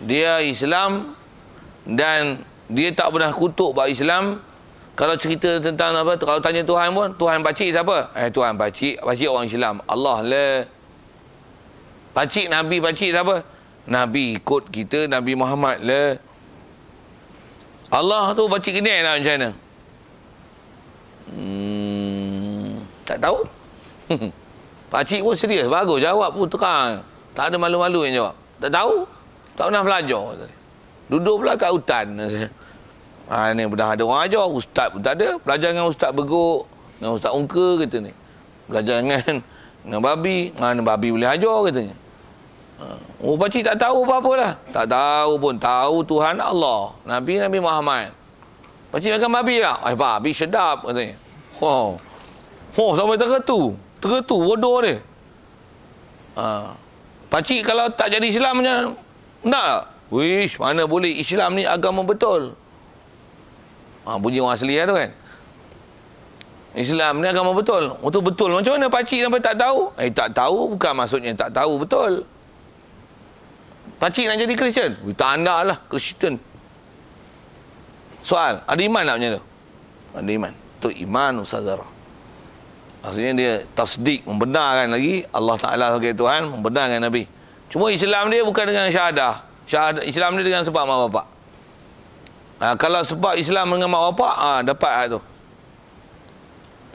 dia Islam dan dia tak pernah kutuk bab Islam. Kalau cerita tentang apa, kalau tanya Tuhan pun, Tuhan pakcik siapa? Tuhan pakcik orang Islam. Allah lah. Pakcik Nabi pakcik siapa? Nabi ikut kita Nabi Muhammad lah. Allah tu pakcik kenal lah macam mana? Tak tahu. Pakcik pun serius, bagus jawab pun terang. Tak ada malu-malu yang jawab. Tak tahu. Tak pernah belajar. Duduk pula kat hutan. Ni dah ada orang ajar, ustaz pun tak ada. Belajar dengan ustaz Beguk, dengan ustaz Ungka kata ni. Belajar dengan babi, mana babi boleh ajar katanya. Oh, pakcik tak tahu apa-apa lah. Tak tahu pun, tahu Tuhan Allah, Nabi Muhammad. Pakcik makan babi tak? Babi sedap katanya. Sampai tergetu bodoh ni. Pakcik kalau tak jadi Islam macam nak tak? Wish, mana boleh, Islam ni agama betul. Bunyi orang asli tu kan. Islam ni agama betul. Itu betul. Macam mana pakcik sampai tak tahu? Tak tahu bukan maksudnya tak tahu betul. Pakcik nak jadi Kristian? Tak nak lah Kristian. Soal, ada iman tak macam tu? Ada iman. Itu iman Ustazara. Maksudnya dia tasdik, membenarkan lagi Allah Ta'ala sebagai Tuhan, membenarkan Nabi. Cuma Islam dia bukan dengan syahadah. Islam dia dengan sebab mak bapak. Kalau sebab Islam dengan mak bapak, dapat hak tu.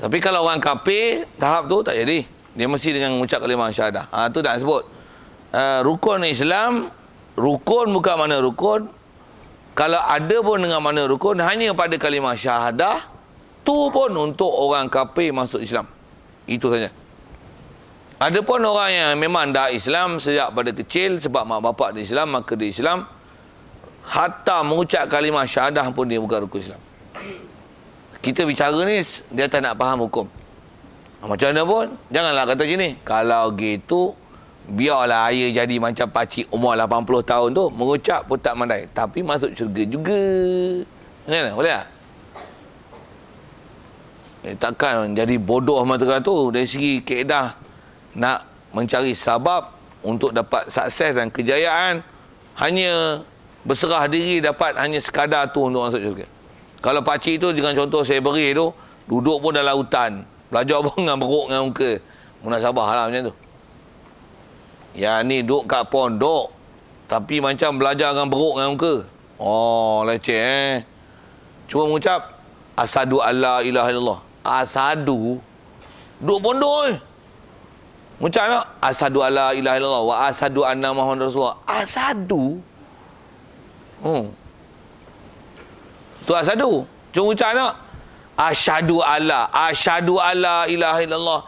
Tapi kalau orang kafir, tahap tu tak jadi. Dia mesti dengan mengucap kalimah syahadah. Tu tak sebut. Rukun Islam, rukun bukan mana rukun. Kalau ada pun dengan mana rukun, hanya pada kalimah syahadah, tu pun untuk orang kafir masuk Islam. Itu saja. Ada pun orang yang memang dah Islam sejak pada kecil, sebab mak bapak dia Islam, maka dia Islam. Hatta mengucap kalimah syahadah pun dia bukan rukun Islam. Kita bicara ni, dia tak nak faham hukum. Macam mana pun, janganlah kata macam ni. Kalau gitu, biarlah ayah jadi macam pakcik umur 80 tahun tu, mengucap pun tak mandai. Tapi masuk syurga juga. Macam mana? Boleh tak? Takkan jadi bodoh mata tu. Dari segi kaedah nak mencari sabab untuk dapat sukses dan kejayaan, hanya berserah diri dapat hanya sekadar tu untuk masuk syurga. Kalau pakcik tu dengan contoh saya beri tu, duduk pun dalam hutan, belajar pun dengan beruk dengan muka, munasabah lah macam tu. Yang ni duduk kat pondok, tapi macam belajar dengan beruk dengan muka. Leceh Cuma mengucap Asadu alla ilaha illallah. Asadu duduk pondok mengucap tak? Asadu alla ilaha illallah wa asadu anna Muhammad Rasulullah. Asadu tu asadu. Cuma ucap tak? Asyhadu alla ilaha illallah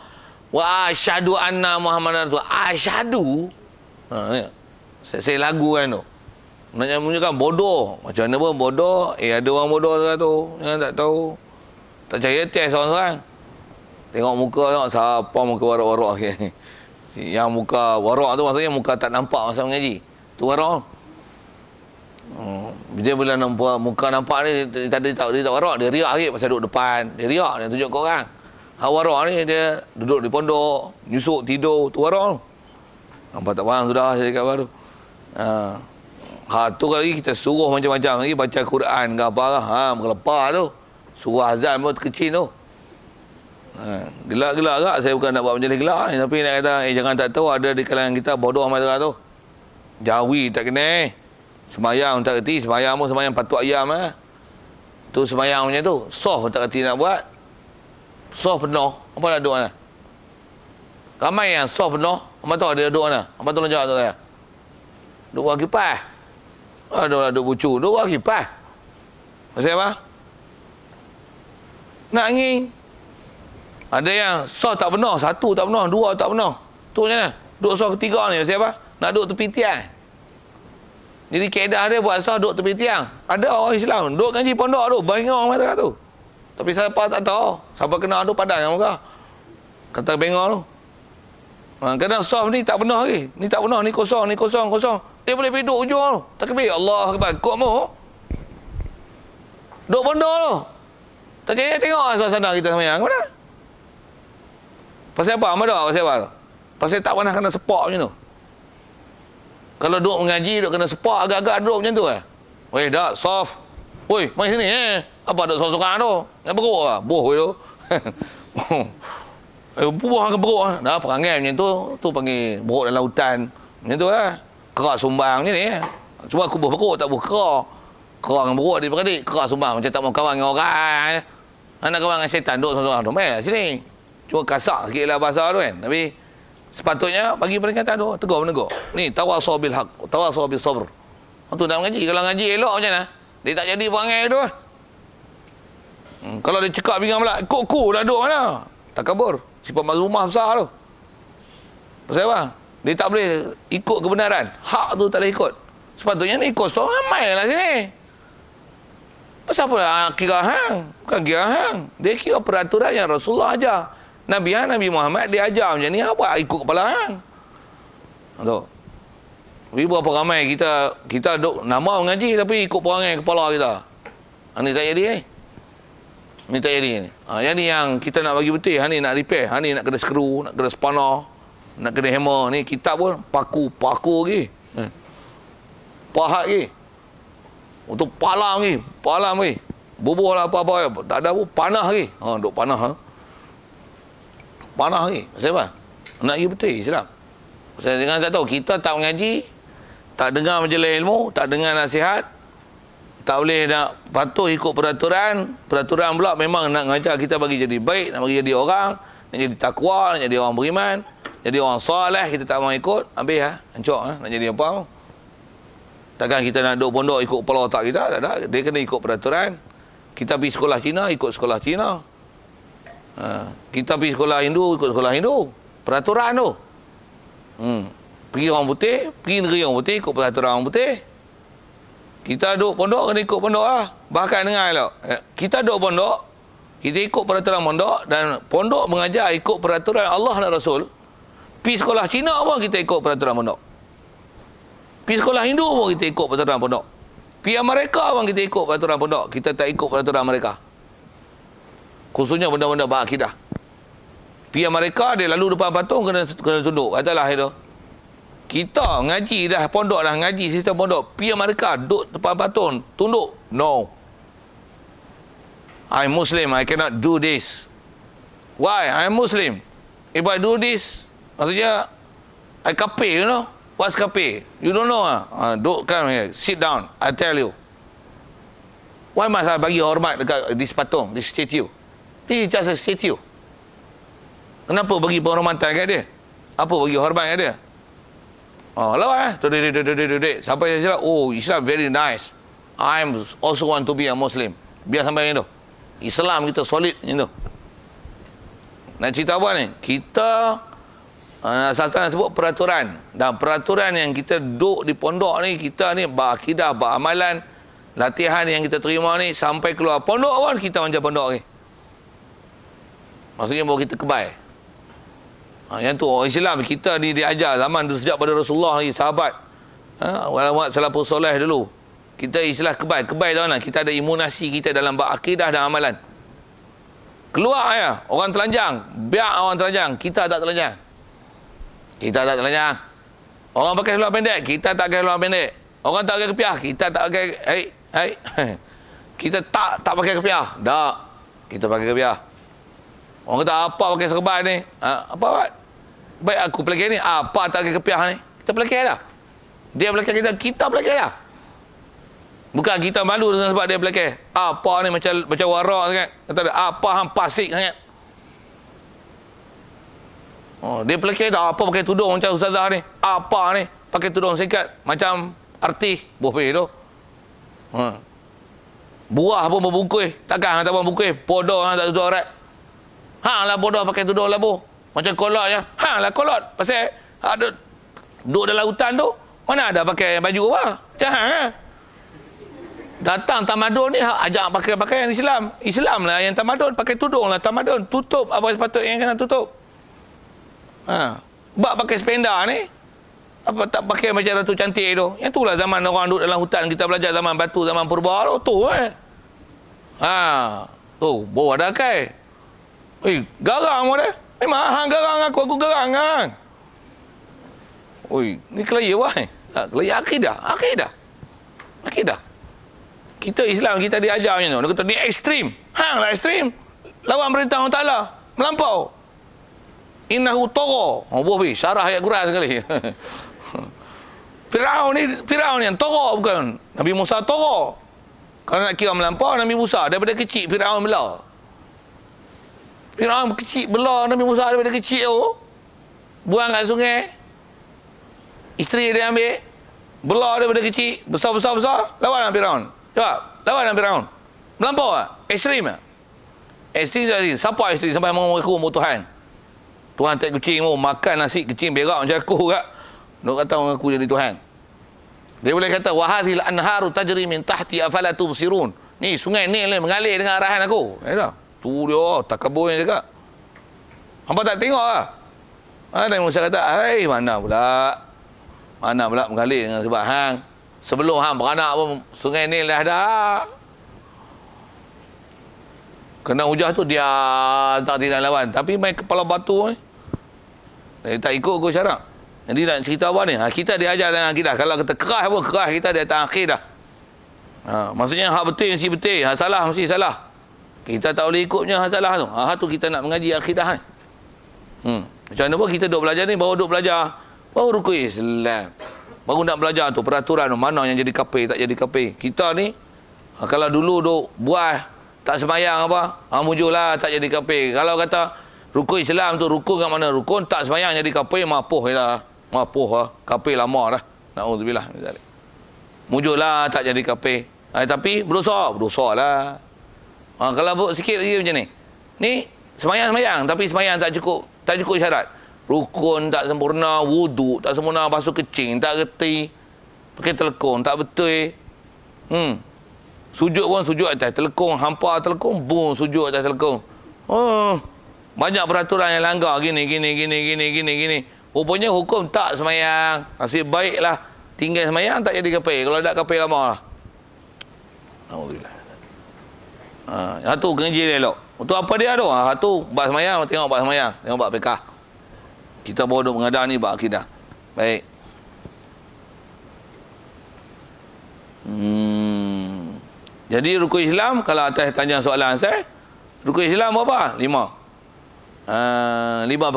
wa asyhadu anna Muhammad Rasulullah. Asyhadu. Saya lagu kan tu. Nak menunjukkan bodoh. Macam mana pun bodoh. Ada orang bodoh tu. Jangan tak tahu. Tak percaya test orang-orang. Tengok muka, tengok siapa muka warak-warak ke. Yang muka warak tu maksudnya muka tak nampak masa mengaji. Tu warak. Bila nampak muka nampak ni, dia tak warak, dia riak sikit pasal duduk depan. Dia riak, dia tunjuk ke orang. Warak ni dia duduk di pondok, nyusuk tidur, tu warak tu. Nampak tak faham sudah saya cakap baru. Tu kali kita suruh macam-macam lagi, baca Quran ke apa lah. Berlepas tu. Surah azan pun kecil tu. Gelak-gelak agak. Saya bukan nak buat majlis gelak ni, tapi nak kata, jangan tak tahu ada di kalangan kita bodoh macam tu. Jawi tak kena. Semayang tak kerti. Semayang pun semayang patut ayam tu semayang macam tu. Soft pun tak kerti nak buat. Soft penuh. Apa nak duduk mana? Ramai yang soft penuh. Apa tahu dia duduk mana? Apa tolong jawab tu saya? Duduk buat kipas. Duduk bucu. Duduk buat kipas. Pasal apa? Nak angin. Ada yang soft tak penuh. Satu tak penuh. Dua tak penuh. Tu macam mana? Duduk soft ketiga ni. Pasal apa? Nak duduk tepi tiang. Jadi kaedah dia buat soft duduk tepi tiang. Ada orang Islam duduk ngaji pondok tu. Bengong mata tu. Tapi siapa tak tahu. Siapa kenal tu padan yang muka. Kata bengong tu. Kadang soft ni tak penuh lagi. Ni tak penuh. Ni kosong. Ni kosong. Kosong. Dia boleh pergi duduk ujung tu. Takbir. Allah Akbar. Kuat mu. Duduk pondok tu. Tak kaya tengok suasana kita semayang. Mana? Pasal apa? Apa dah? Pasal apa? Pasal tak pernah kena sepak macam tu. Kalau duduk mengaji, duduk kena sepak agak-agak duduk macam tu Weh, dah, soft. Woi, mai sini Apa duduk sorang-sorang tu? Yang beruk lah. Boh tu. Buah ke beruk dah perangai macam tu. Tu panggil beruk dalam hutan. Macam tu Kerak sumbang macam ni Cuma aku beruk tak kerak. Kerak dengan beruk adik-beradik. Kerak sumbang macam tak mau kawan dengan orang. Nak kawan dengan syaitan duduk sorang-sorang tu. Mai sini. Cuma kasar sikit lah bahasa tu kan. Tapi sepatutnya bagi peringatan tu, tegur menegur. Ni tawasaw bil haq, tawasaw bis sabr. Tu nak ngaji. Kalau ngaji elok macam mana? Dia tak jadi perangai tu Kalau dia cakap pinggang pula, ikut ku dah duduk mana? Tak kabur. Sifat mazlumah besar tu. Pasal apa? Dia tak boleh ikut kebenaran. Hak tu tak boleh ikut. Sepatutnya ni ikut seorang ramai lah sini. Pasal apa kira hang? Bukan kira hang. Dia kira peraturan yang Rasulullah ajar. Nabi Muhammad dia ajar macam ni, apa ikut kepala hang? Tu. Tapi berapa ramai kita duk nama mengaji tapi ikut perangai kepala kita. Ni tak jadi Ni tak jadi ni. Yang ni yang kita nak bagi betul, ni nak repair, ni nak kena skru, nak kena spanner, nak kena hammer. Ni kitab pun paku lagi. Pahat lagi. Untuk palang lagi. Bubuh lah apa-apa, tak ada pun panah lagi. Duk panah panah lagi. Pasal apa? Nak pergi betul Islam. Pasal dengan tak tahu, kita tak mengaji, tak dengar majlis ilmu, tak dengar nasihat, tak boleh nak patuh ikut peraturan. Peraturan pula memang nak mengajar kita bagi jadi baik, nak bagi jadi orang, nak jadi takwa, nak jadi orang beriman, jadi orang soleh, kita tak mau ikut, habis hancur nak jadi apa? Takkan kita nak duduk pondok ikut kepala otak kita, tak ada. Dia kena ikut peraturan. Kita pergi sekolah Cina, ikut sekolah Cina. Kita pergi sekolah Hindu, ikut sekolah Hindu. Peraturan tu. Pergi orang putih, pergi negeri orang putih, ikut peraturan orang putih. Kita duduk pondok, kena ikut pondok lah. Bahkan dengar elok. Kita duduk pondok, kita ikut peraturan pondok, dan pondok mengajar ikut peraturan Allah dan Rasul. Pergi sekolah Cina pun kita ikut peraturan pondok. Pergi sekolah Hindu pun kita ikut peraturan pondok. Pergi Amerika pun kita ikut peraturan pondok. Kita tak ikut peraturan mereka. Khususnya benda-benda berakidah. Pergi Amerika, dia lalu depan patung, kena tunduk. Katalah itu. Kita ngaji dah pondok dah, ngaji sistem pondok. Pergi Amerika, duduk depan patung, tunduk. No. I'm Muslim, I cannot do this. Why? I'm Muslim. If I do this, maksudnya, I kafir, you know. What's kafir? You don't know duduk kan here, sit down, I tell you. Why must I bagi hormat dekat this patung, this statue? This is just a statue. Kenapa bagi penghormatan kat dia? Apa bagi hormat kat dia? Lawan sampai saya cakap, Islam very nice. I also want to be a Muslim. Biar sampai macam tu. Islam kita solid macam tu. Nak cerita apa ni? Kita asas-asas sebut peraturan. Dan peraturan yang kita duduk di pondok ni, kita ni berakidah, beramalan, latihan yang kita terima ni, sampai keluar pondok pun kita macam pondok ni. Maksudnya bahawa kita kebal. Yang tu orang Islam kita diajar zaman sejak pada Rasulullah lagi, sahabat. Ulama salafus soleh dulu. Kita istilah kebal. Kebal tahu mana? Kita ada imunasi kita dalam berakidah dan amalan. Keluar orang telanjang, biar orang telanjang, kita tak telanjang. Kita tak telanjang. Orang pakai seluar pendek, kita tak pakai seluar pendek. Orang tak pakai kepiah, kita tak pakai kita tak pakai kepiah. Tak. Kita pakai kepiah. Orang kata apa pakai serban ni? Apa buat? Baik aku pelakir ni, apa tak pakai kepiah ni? Kita pelakir dah. Dia pelakir kita pelakir dah. Bukan kita malu dengan sebab dia pelakir. Apa ni macam warak sangat. Kata dia, apa hang pasik sangat. Dia pelakir dah, apa pakai tudung macam ustazah ni. Apa ni? Pakai tudung singkat macam artis bohpeh tu. Buah pun berbungkus. Takkan hang tak berbungkus. Bodoh hang tak tutup aurat. Hang lah bodoh pakai tudung labu. Macam kolot je. Hang lah kolot. Pasal ada duduk dalam hutan tu, mana ada pakai baju apa? Jangan datang tamadun ni ajak pakai pakaian Islam. Islam lah yang tamadun, pakai tudung lah tamadun. Tutup apa sepatutnya yang kena tutup. Bak pakai spenda ni, apa tak pakai macam Ratu Cantik tu. Yang tu lah zaman orang duduk dalam hutan, kita belajar zaman batu, zaman purba tu. Tu tu bawa dah kai. Garang pun dia. Memang hang garang aku garang kan. Ni kelaya wah. Kalau yang akidah. Kita Islam, kita diajar macam tu. Dia kata ni ekstrim. Hang lah ekstrim. Lawan perintah Allah Ta'ala. Melampau. Innahu tagha. Boleh syarah ayat Quran sekali. Firaun yang tagha bukan. Nabi Musa tagha. Kalau nak kira melampau, Nabi Musa daripada kecil Firaun bela. Firaun kecil bela Nabi Musa daripada kecil tu. Buang kat sungai. Isteri dia ambil. Bela daripada kecil. Besar. Lawan Firaun. Jawab. Lawan Firaun. Melampau tak? Ekstrim tak? Ekstrim tadi. Siapa ekstrim sampai mengaku Tuhan? Tuhan tak kucing pun makan nasi kecil berak macam aku kat. Nak kata mengaku jadi Tuhan. Dia boleh kata wahadhil anharu tajri min tahti afala tubsirun. Ni sungai ni mengalir dengan arahan aku. Ya dah. Tu dia takabur yang cakap. Hangpa tak tengok ah. Ada Musa kata, "Hai, mana pula mengalir dengan sebab hang. Sebelum hang beranak pun sungai ni dah ada." Kena hujah tu dia tak tidak lawan. Tapi main kepala batu ni. Dia tak ikut syarat. Jadi nak cerita apa ni? Kita diajar dengan akidah. Kalau kita kerah pun, kerah kita di atas akidah. Maksudnya hak betul mesti betul. Hak salah mesti salah. Kita tak boleh ikutnya hak salah tu. Hak tu kita nak mengaji akidah ni. Macam mana pun kita duk belajar ni, baru duk belajar. Baru rukun Islam. Baru nak belajar tu, peraturan tu. Mana yang jadi kafir, tak jadi kafir. Kita ni, kalau dulu duk buah, tak sembahyang apa, mujurlah tak jadi kafir. Kalau kata rukun Islam tu rukun kat mana? Rukun tak sembahyang jadi kafir, mapuh lah. Mapuh lah. Kafir lama dah. Na'udzubillah. Mujurlah tak jadi kafir. Tapi berdosa lah. Kalau sikit lagi macam ni. Ni sembahyang tapi sembahyang tak cukup syarat. Rukun tak sempurna, wuduk tak sempurna, basuh kecing tak reti, pakai telekong tak betul. Sujud pun sujud atas telekong, hampa telekong, sujud atas telekong. Banyak peraturan yang langgar gini. Rupanya hukum tak semayang. Nasib baiklah tinggal semayang tak jadi kafir. Kalau tak kafir lama lah. Alhamdulillah. Satu kerja dia elok. Untuk apa dia tu? Satu bab semayang, tengok bab semayang, tengok bab fiqh. Kita baru duk mengadah ni bab akidah. Baik. Jadi rukun Islam, kalau atas tanya soalan saya, rukun Islam apa? 5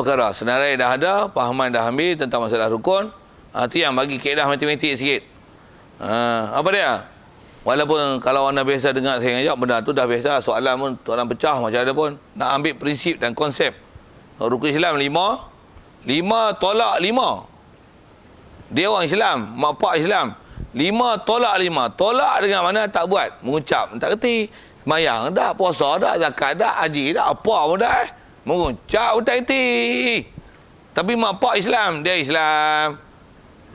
perkara. Senarai dah ada, pahaman dah ambil tentang masalah rukun. Itu yang bagi kaedah matematik sikit. Apa dia? Walaupun kalau anda biasa dengar saya ngajak, benda tu dah biasa. Soalan pun, soalan pecah macam ada pun. Nak ambil prinsip dan konsep. Rukun Islam 5 tolak 5. Dia orang Islam, mak pak Islam. 5 tolak 5. Tolak dengan mana? Tak buat. Mengucap. Tak kerti. Semayang dah, puasa dah, zakat dah, haji dah, apa pun dah. Mengucap pun tak kerti. Tapi mak pak Islam, dia Islam.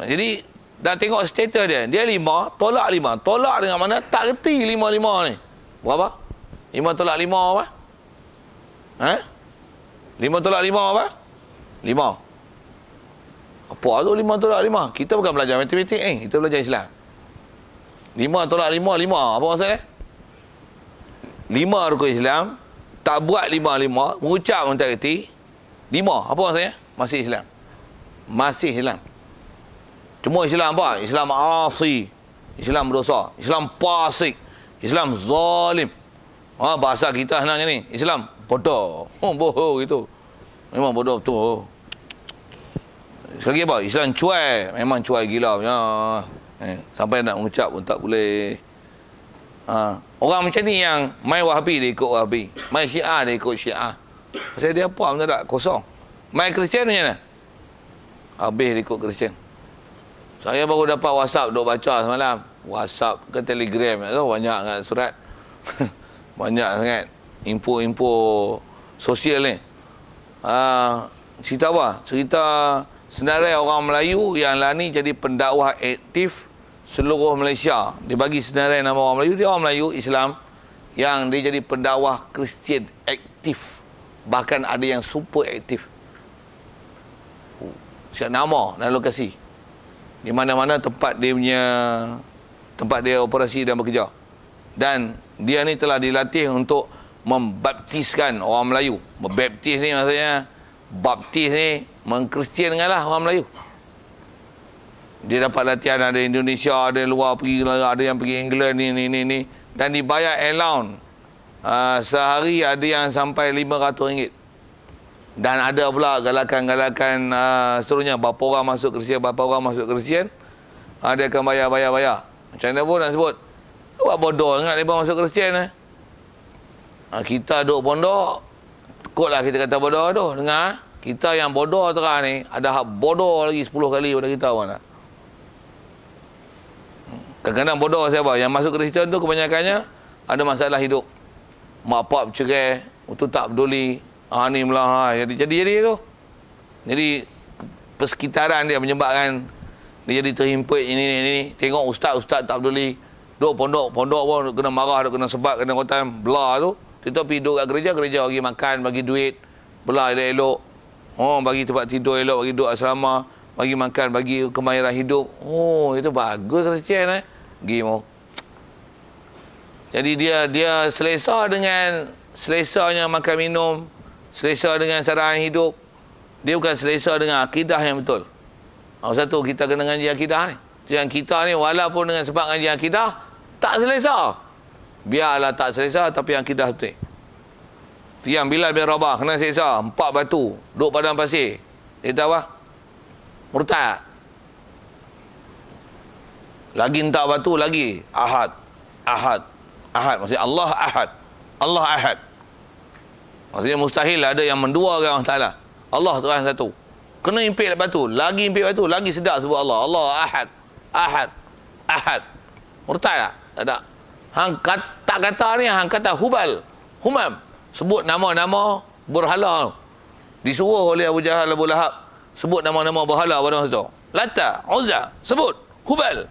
Jadi, dah tengok status dia. Dia 5, tolak 5. Tolak dengan mana? Tak kerti 5 ni. Berapa? 5 tolak 5 apa? 5 tolak 5 apa? 5. Apa tu 5 tolak 5? Kita bukan belajar matematik kita belajar Islam. 5 tolak 5. Apa maksudnya? 5 rukun Islam, tak buat 5, mengucap pun tak kerti. 5, apa maksudnya? Masih Islam. Cuma Islam apa? Islam asi, Islam berdosa, Islam fasik, Islam zalim. Bahasa kita senangnya ni, Islam bodoh. Bodoh gitu. Memang bodoh betul. Sekali apa? Islam cuai. Memang cuai gila punya. Sampai nak mengucap pun tak boleh. Orang macam ni yang mai Wahabi dia ikut Wahabi, mai Syiah dia ikut Syiah. Pasal dia apa pun tak kosong. Mai Kristian macam mana? Habis dia ikut Kristian. Saya baru dapat WhatsApp duk baca semalam. WhatsApp ke Telegram tu banyak sangat surat. Banyak sangat info-info sosial ni. Cerita apa? Cerita senarai orang Melayu yang lah ni jadi pendakwah aktif seluruh Malaysia. Dia bagi senarai nama orang Melayu, dia orang Melayu Islam yang dia jadi pendakwah Kristian aktif. Bahkan ada yang super aktif. Siap nama dan lokasi. Di mana-mana tempat dia operasi dan bekerja. Dan dia ni telah dilatih untuk membaptiskan orang Melayu. Membaptis ni maksudnya baptis ni mengkristiankanlah orang Melayu. Dia dapat latihan, ada Indonesia, ada luar pergi, ada yang pergi England ni. Dan dibayar allowance. Sehari ada yang sampai RM500. Dan ada pula galakan-galakan seterusnya. Berapa orang masuk Kristian, berapa orang masuk Kristian. Dia akan bayar. Macam mana pun nak sebut. Buat bodoh ingat mereka masuk Kristian. Kita duduk pondok. Takutlah kita kata bodoh tu. Dengar. Kita yang bodoh terang ni. Ada hak bodoh lagi 10 kali pada kita mana. Kadang-kadang bodoh siapa? Yang masuk Kristian tu kebanyakannya ada masalah hidup. Mak pak bercerai, itu tak peduli. Ni melah. Jadi tu. Jadi persekitaran dia menyebabkan dia jadi terhimpit ini. Tengok ustaz tak peduli. Duk pondok pun kena marah, kena sebat, kena kotan belah tu. Tetapi duduk kat gereja bagi makan, bagi duit, belah elok-elok. Bagi tempat tidur elok, bagi duduk asrama, bagi makan, bagi kemahiran hidup. Itu bagus Kristian Gimo. Jadi dia selesa dengan selesanya makan minum, selesa dengan sarahan hidup. Dia bukan selesa dengan akidah yang betul. Satu, kita kena ngaji akidah ni. Yang kita ni walaupun dengan sebab ngaji akidah tak selesa. Biarlah tak selesa tapi akidah betul. Yang Bilal bin Rabah kena selesa 4 batu duduk padang pasir. Dia tahu apa? Murtad. Lagi entak batu lagi. Ahad. Maksudnya Allah Ahad. Maksudnya mustahil ada yang menduakan Allah Ta'ala. Allah Tuhan satu. Kena impit batu. Lagi impit batu. Lagi sedap sebut Allah. Allah Ahad. Murtad tak? Tak ada. Hang kata ni, hang kata Hubal. Humam. Sebut nama-nama berhala. Disuruh oleh Abu Jahal, Abu Lahab. Sebut nama-nama berhala pada masa tu. Lata, Uzza. Sebut. Hubal.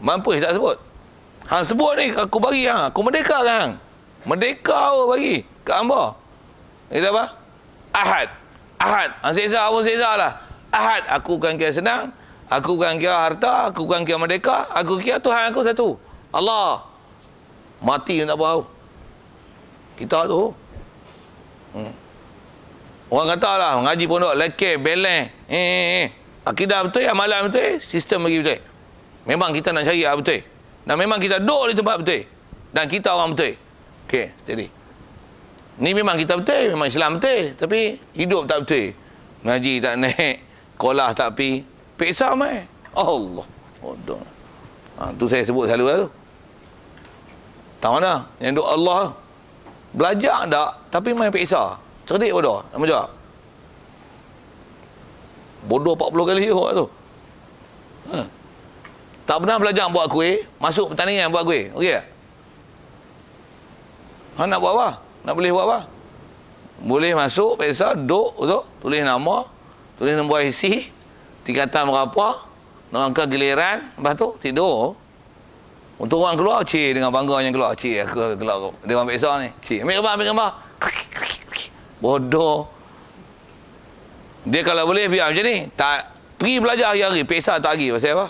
Mampu tak sebut? Hang sebut ni, aku bagi hang. Aku merdeka kan hang. Merdeka aku bagi. Kat hamba. Itu apa? Ahad. Hang seksa pun seksa lah. Ahad. Aku bukan kira senang. Aku bukan kira harta. Aku bukan kira merdeka. Aku kira Tuhan aku satu. Allah. Mati pun tak tahu. Kita tu. Orang kata lah, ngaji pondok, lekeh, beleng. Akidah betul, amalan betul, sistem bagi betul. Memang kita nak cari betul. Dan memang kita duduk di tempat betul. Dan kita orang betul. Okey, steady. Ni memang kita betul, memang Islam betul. Tapi hidup tak betul. Ngaji tak naik, sekolah tak pergi. Peksa mai. Allah. Bodoh. Tu saya sebut selalu lah tu. Tahu mana? Yang duk Allah. Belajar tak, tapi main peksa. Cerdik bodoh. Nak menjawab. Bodoh 40 kali tu. Tak pernah belajar buat kuih, masuk pertandingan buat kuih. Okey tak? Hang nak buat apa? Nak boleh buat apa? Boleh masuk, peksa, duduk tu, tulis nama, tulis nombor IC, tingkatan berapa, nak angkat giliran, lepas tu tidur. Untuk orang keluar, cik dengan bangganya keluar. Cik, aku keluar. Dia orang peksa ni. Cik, ambil gambar. Bodoh. Dia kalau boleh biar macam ni. Tak pergi belajar hari-hari, peksa tak lagi. Pasal apa?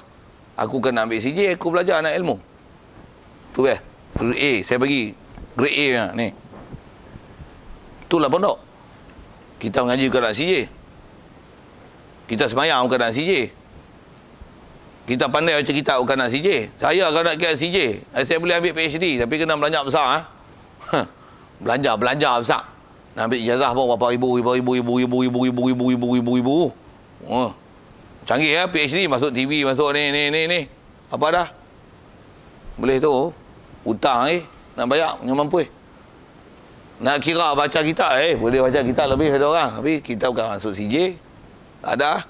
Aku kena ambil CJ, aku belajar anak ilmu. Tu grade A, saya bagi grade A ni. Itulah pondok. Kita mengaji bukan nak CJ. Kita semayang bukan nak CJ. Kita pandai baca kitab bukan nak CJ. Saya kalau nak kira CJ, saya boleh ambil PhD tapi kena belanja besar. Belanja besar. Nak ambil ijazah pun berapa ribu. Canggih ya, PhD masuk TV, masuk ni. Apa dah? Boleh tu. Hutang nak bayar, yang mampu. Nak kira baca kitab, boleh baca kitab lebih ada orang. Tapi kita bukan masuk CJ. Tak ada.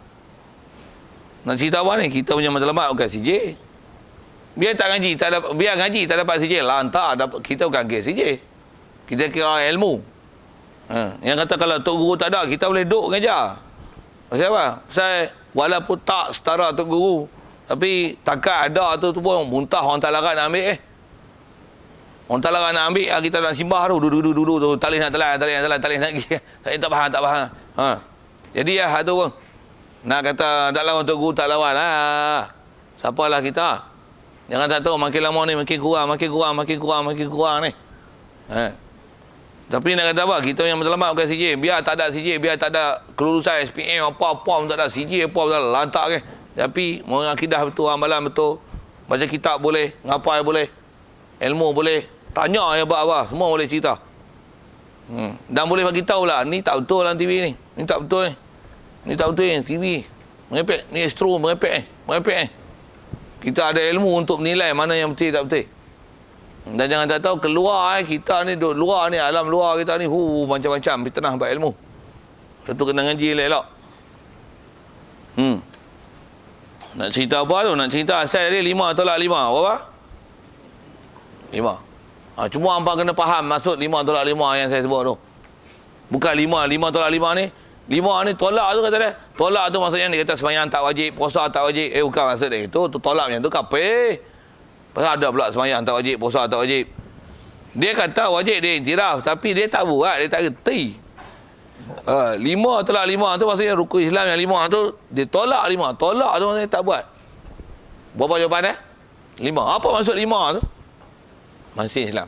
Nak cerita apa ni? Kita punya matlamat bukan CJ. Biar ngaji tak dapat CJ. Lantak, kita bukan kira CJ. Kita kira ilmu. Yang kata kalau Tok Guru tak ada, kita boleh duduk mengajar. Pasal apa? Pasal walaupun tak setara Tok Guru, tapi takat ada tu pun muntah orang tak larat nak ambil Orang tak larat nak ambil, kita nak simbah tu, duduk tu, talih nak nak pergi. Tak faham. Jadi tu pun nak kata tak lawan Tok Guru tak lawan lah. Siapalah kita. Jangan tak tahu makin lama ni makin kurang ni. Tapi nak kata apa? Kita yang matlamat bukan CJ. Biar tak ada CJ, biar tak ada kelulusan SPM apa-apa pun tak ada. CJ apa pun tak ada. Lantak ke. Tapi mengakidah betul, amalan betul. Baca kitab boleh, ngapai boleh. Ilmu boleh. Tanya ya apa, semua boleh cerita. Dan boleh bagi tahu lah, ni tak betul lah TV ni. Ni tak betul ni. Ni tak betul ni, TV. Merepek. Ni Astro merepek ni. Merepek ni. Kita ada ilmu untuk menilai mana yang betul tak betul. Dan jangan tak tahu keluar kita ni duduk luar ni, alam luar kita ni macam-macam fitnah buat ilmu. Tentu kena ngaji elok. Nak cerita apa tu? Nak cerita asal dia 5 tolak 5. Berapa? 5. Cuma hangpa kena faham maksud 5 tolak 5 yang saya sebut tu. Bukan 5 tolak 5 ni. 5 ni tolak tu kata dia. Tolak tu maksudnya dia kata sembahyang tak wajib, puasa tak wajib. Bukan maksud dia itu. Tu tolak macam tu kafir. Pasal ada pula sembahyang tak wajib, puasa tak wajib. Dia kata wajib dia iktiraf, tapi dia tak buat, dia tak reti. 5 tolak 5 tu maksudnya rukun Islam yang 5 tu dia tolak 5. Tolak tu maksudnya tak buat. Berapa jawapan dia? 5. Apa maksud 5 tu? Masih Islam.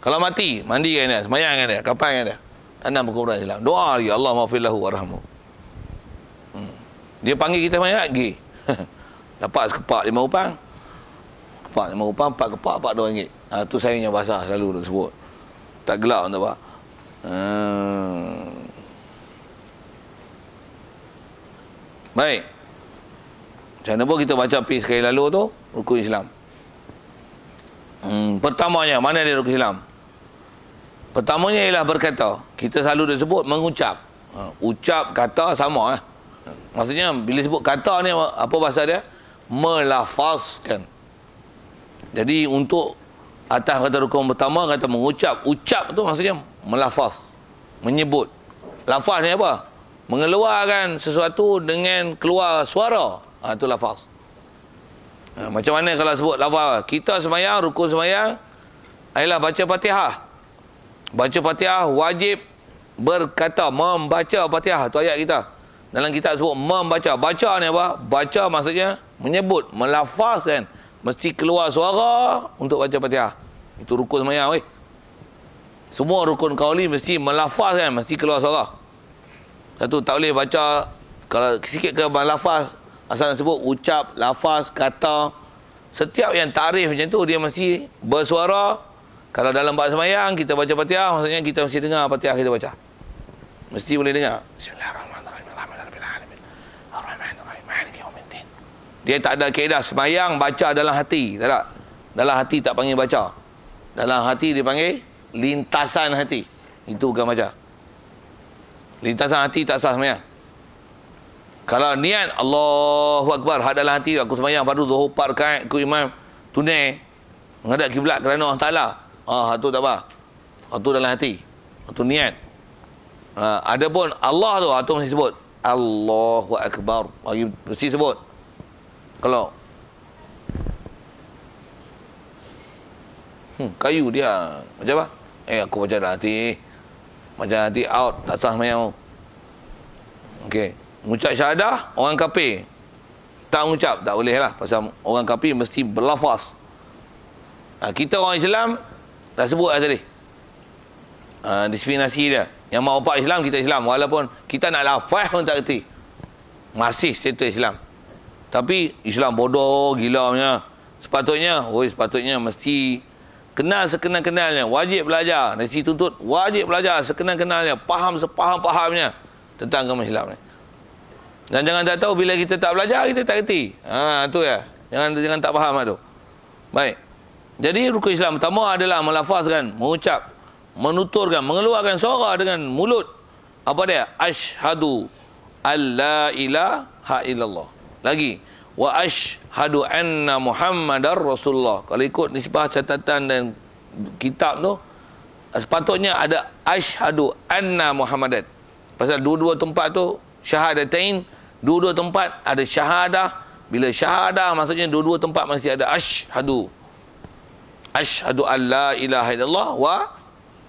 Kalau mati, mandi kan dia, sembahyang kan dia, kapan kan dia. Tanam perkumpulan Islam. Doa lagi, Allah maghfirlahu warhamhu. Dia panggil kita sembahyang lagi. Dapat sekepak 5 upang. Kepak 5 upang, 4 kepak, 4 RM2. Tu saya punya bahasa selalu duk sebut. Tak gelak untuk apa. Baik. Macam mana pun kita baca pi sekali lalu tu, rukun Islam. Pertamanya, mana dia rukun Islam? Pertamanya ialah berkata. Kita selalu disebut mengucap. Ucap, kata sama. Maksudnya, bila sebut kata ni, apa bahasa dia? Melafazkan. Jadi, untuk atas kata rukun pertama, kata mengucap. Ucap tu maksudnya melafaz. Menyebut. Lafaz ni apa? Mengeluarkan sesuatu dengan keluar suara. Itu lafaz. Macam mana kalau sebut lafaz? Kita sembahyang, rukun sembahyang, ialah baca Fatihah. Baca Fatihah wajib berkata, membaca Fatihah. Itu ayat kita. Dalam kitab sebut membaca. Baca ni apa? Baca maksudnya menyebut, melafazkan. Mesti keluar suara untuk baca Fatihah. Itu rukun sembahyang weh. Semua rukun qauli mesti melafazkan, mesti keluar suara. Satu, tak boleh baca, kalau sikit ke melafaz, asal sebut ucap, lafaz, kata. Setiap yang tarikh macam tu, dia mesti bersuara. Kalau dalam bab sembahyang, kita baca Fatihah, maksudnya kita mesti dengar Fatihah kita baca. Mesti boleh dengar. Bismillahirrahmanirrahim. Ar-Rahmanir-Rahim. Maliki yaumiddin. Dia tak ada kaedah sembahyang baca dalam hati. Tak ada. Dalam hati tak panggil baca. Dalam hati dia panggil lintasan hati. Itu bukan baca. Lintasan hati tak sah sembahyang. Kalau niat Allahu Akbar, had dalam hati, aku sembahyang fardu zuhur 4 rakaat ikut imam tunai menghadap kiblat kerana Allah Taala. Itu tak apa. Itu dalam hati. Itu niat. Adapun Allah tu, itu mesti sebut Allahu Akbar. Mesti sebut. Kalau kayu dia macam apa? Aku baca dalam hati. Macam hati out, tak sah sembahyang. Okey. Mengucap syahadah, orang kafir tak mengucap, tak boleh lah. Pasal orang kafir mesti berlafaz. Kita orang Islam dah sebut lah tadi. Dispensasi dia. Yang mak bapak Islam, kita Islam. Walaupun kita nak lafaz pun tak kerti. Masih status Islam. Tapi Islam bodoh, gila punya. Sepatutnya mesti kenal sekenal-kenalnya. Wajib belajar. Nasi tuntut, wajib belajar sekenal-kenalnya. Faham sepaham-pahamnya tentang agama Islam ni. Dan jangan tak tahu bila kita tak belajar, kita tak kerti. Tu ya. Jangan tak faham lah tu. Baik. Jadi rukun Islam pertama adalah melafazkan, mengucap, menuturkan, mengeluarkan suara dengan mulut. Apa dia? Asyhadu alla ilaha illallah. Lagi. Wa asyhadu anna Muhammadar Rasulullah. Kalau ikut nisbah catatan dan kitab tu, sepatutnya ada asyhadu anna Muhammadan. Pasal dua-dua tempat tu syahadatain, dua-dua tempat ada syahadah. Bila syahadah maksudnya dua-dua tempat mesti ada asyhadu. Asyhadu an la ilaha illallah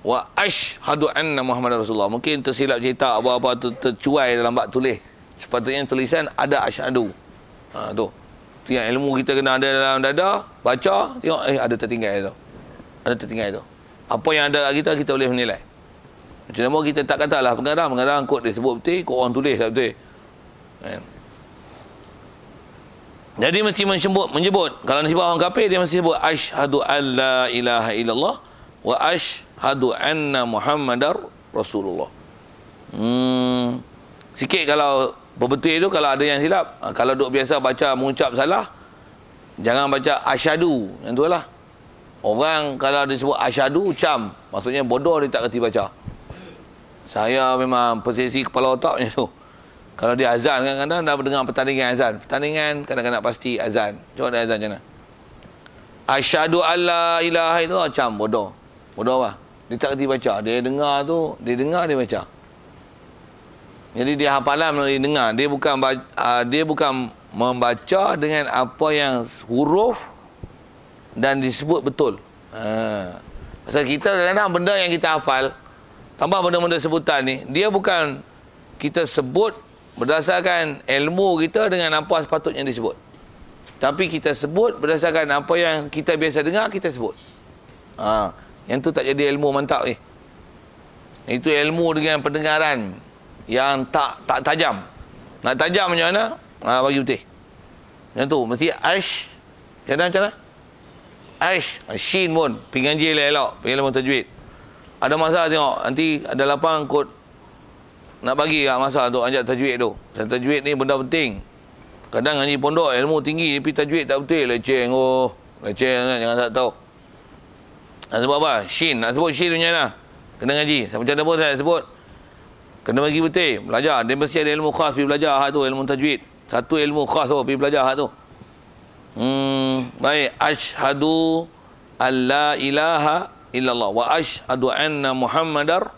wa asyhadu anna Muhammadar Rasulullah. Mungkin tersilap cerita apa-apa tercuai dalam bab tulis. Sepatutnya tulisan ada asyhadu. Tu. Tu yang ilmu kita kena ada dalam dada, baca, tengok ada tertinggal tu. Ada tertinggal tu. Apa yang ada kat kita boleh menilai. Macam mana kita tak katalah pengarang kot dia sebut betul, kok orang tulis tak betul. Jadi mesti menyebut. Kalau nak sebut orang kafir, dia mesti sebut asyhadu alla ilaha illallah wa asyhadu anna Muhammadar Rasulullah. Sikit kalau berbetul itu, kalau ada yang silap. Kalau duk biasa baca mengucap salah, jangan baca asyhadu. Yang tu lah. Orang kalau disebut asyhadu, cam. Maksudnya bodoh, dia tak kerti baca. Saya memang posisi kepala otaknya tu. Kalau dia azan, kadang-kadang dah dengar pertandingan azan. Pertandingan, kadang-kadang pasti azan. Cuba ada azan macam mana? Asyhadu alla ilaha illallah, cam, bodoh. Bodoh apa? Dia tak kerti baca. Dia dengar tu, dia baca. Jadi dia hafalan melalui dengar. Dia bukan membaca dengan apa yang huruf dan disebut betul. Pasal kita kadang-kadang benda yang kita hafal, tambah benda-benda sebutan ni, dia bukan kita sebut berdasarkan ilmu kita dengan apa sepatutnya disebut. Tapi kita sebut berdasarkan apa yang kita biasa dengar, kita sebut. Yang tu tak jadi ilmu mantap Itu ilmu dengan pendengaran yang tak tajam. Nak tajam macam mana? Bagi putih. Yang tu mesti macam mana? Shin pun pinggan je elok, pinggan ilmu tajwid. Ada masa tengok, nanti ada lapang kod nak bagi masa untuk ajak tajwid tu. Dan tajwid ni benda penting. Kadang ngaji pondok ilmu tinggi tapi tajwid tak betul, leceh. Leceh, jangan tak tahu. Nak sebut apa? Shin. Nak sebut shin punya lah. Kena ngaji. Macam mana pun saya sebut. Kena bagi betul. Belajar. Dia mesti ada ilmu khas pergi belajar hak tu, ilmu tajwid. Satu ilmu khas tu pergi belajar hak tu. Baik. Asyhadu alla ilaha illallah wa asyhadu anna Muhammadar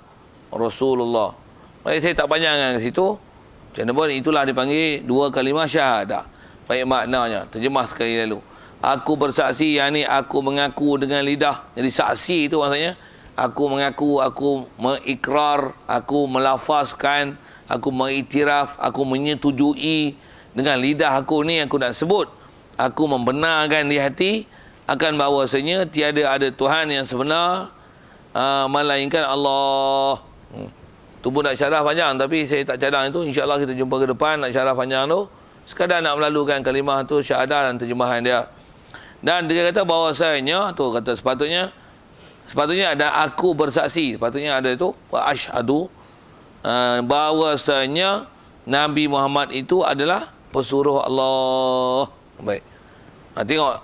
Rasulullah. Baik, saya tak panjangkan ke situ. Macam mana pun itulah dipanggil dua kalimah syahadah. Baik maknanya. Terjemah sekali lalu. Aku bersaksi, yang ni aku mengaku dengan lidah. Jadi saksi itu maksudnya aku mengaku, aku mengikrar, aku melafazkan, aku mengiktiraf, aku menyetujui dengan lidah aku ni aku nak sebut. Aku membenarkan di hati akan bahawasanya tiada ada Tuhan yang sebenar melainkan Allah. Tu pun nak syarah panjang, tapi saya tak cadang itu. InsyaAllah kita jumpa ke depan nak syarah panjang tu. Sekadar nak melalukan kalimah tu, syahadah dan terjemahan dia. Dan dia kata bahawasanya, tu kata sepatutnya ada aku bersaksi. Sepatutnya ada itu, wa asyhadu, bahawasanya Nabi Muhammad itu adalah pesuruh Allah. Baik. Tengok,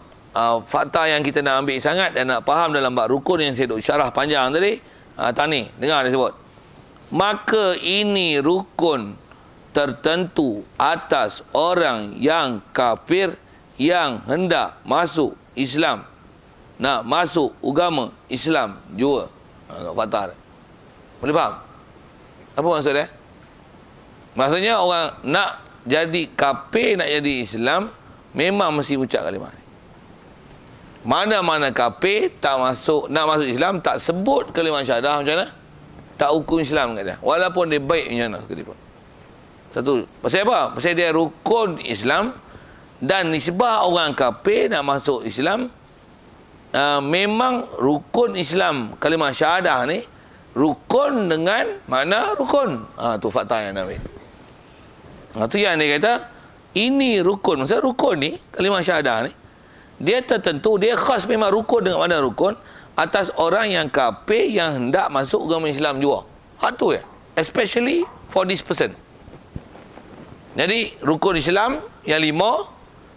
fakta yang kita nak ambil sangat dan nak faham dalam bab rukun yang saya duk syarah panjang tadi. Tani, dengar dia sebut. Maka ini rukun tertentu atas orang yang kafir yang hendak masuk Islam, nak masuk agama Islam juga. Fakta dia. Boleh faham? Apa maksud dia? Maksudnya orang nak jadi kafir, nak jadi Islam, memang mesti ucap kalimah ni. Mana-mana kafir tak masuk, nak masuk Islam, tak sebut kalimah syahadah, macam mana? Tak hukum Islam kat dia. Walaupun dia baik macam mana sekalipun. Satu. Pasal apa? Pasal dia rukun Islam. Dan nisbah orang kafir nak masuk Islam, memang rukun Islam. Kalimah syahadah ni rukun dengan makna rukun. Tu fakta yang Nabi. Tu yang dia kata, ini rukun. Maksudnya rukun ni, kalimah syahadah ni, dia tertentu, dia khas memang rukun dengan makna rukun atas orang yang kafir yang hendak masuk agama Islam juga. Hak tu ya. Especially for this person. Jadi rukun Islam yang 5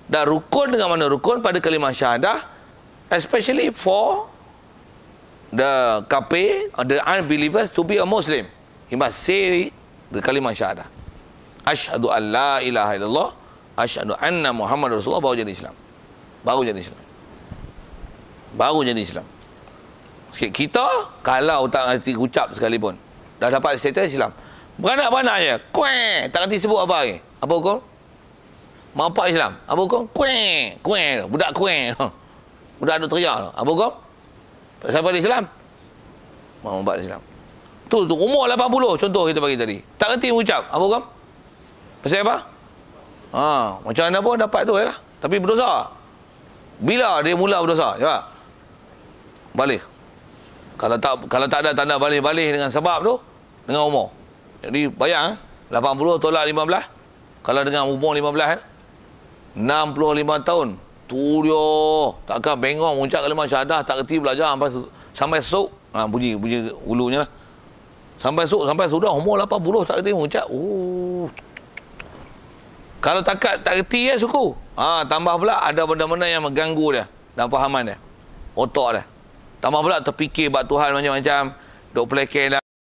dan rukun dengan mana rukun pada kalimah syahadah, especially for the kafir or the unbelievers to be a Muslim. He must say the kalimah syahadah. Asyhadu an la ilaha illallah, asyhadu anna Muhammad Rasulullah, baru jadi Islam. Baru jadi Islam. Baru jadi Islam. Kita kalau tak ngerti ucap sekalipun, dah dapat status Islam, beranak-beranak je, kueh, tak ngerti sebut apa lagi. Apa hukum? Mampak Islam. Apa hukum? Kueh, budak kueh. Budak duk teriak. Apa hukum? Siapa di Islam? Mampak Islam. Tu umur 80 contoh kita bagi tadi. Tak ngerti mengucap. Apa hukum? Pasal apa? Macam mana pun dapat tu lah. Tapi berdosa. Bila dia mula berdosa? Coba. Balik. Kalau tak ada tanda balik dengan sebab tu, dengan umur. Jadi bayang 80 tolak 15. Kalau dengan umur 15 65 tahun. Tu dia. Takkan bengong mengucap kalimah syahadah, tak kerti belajar sampai esok. Bunyi ulunya lah. Sampai sudah umur 80 tak kerti mengucap. Kalau tak kerti suku. Tambah pula ada benda-benda yang mengganggu dia dalam fahaman dia. Otak dia. Tambah pula terfikir bab Tuhan macam-macam. Duk pelekeh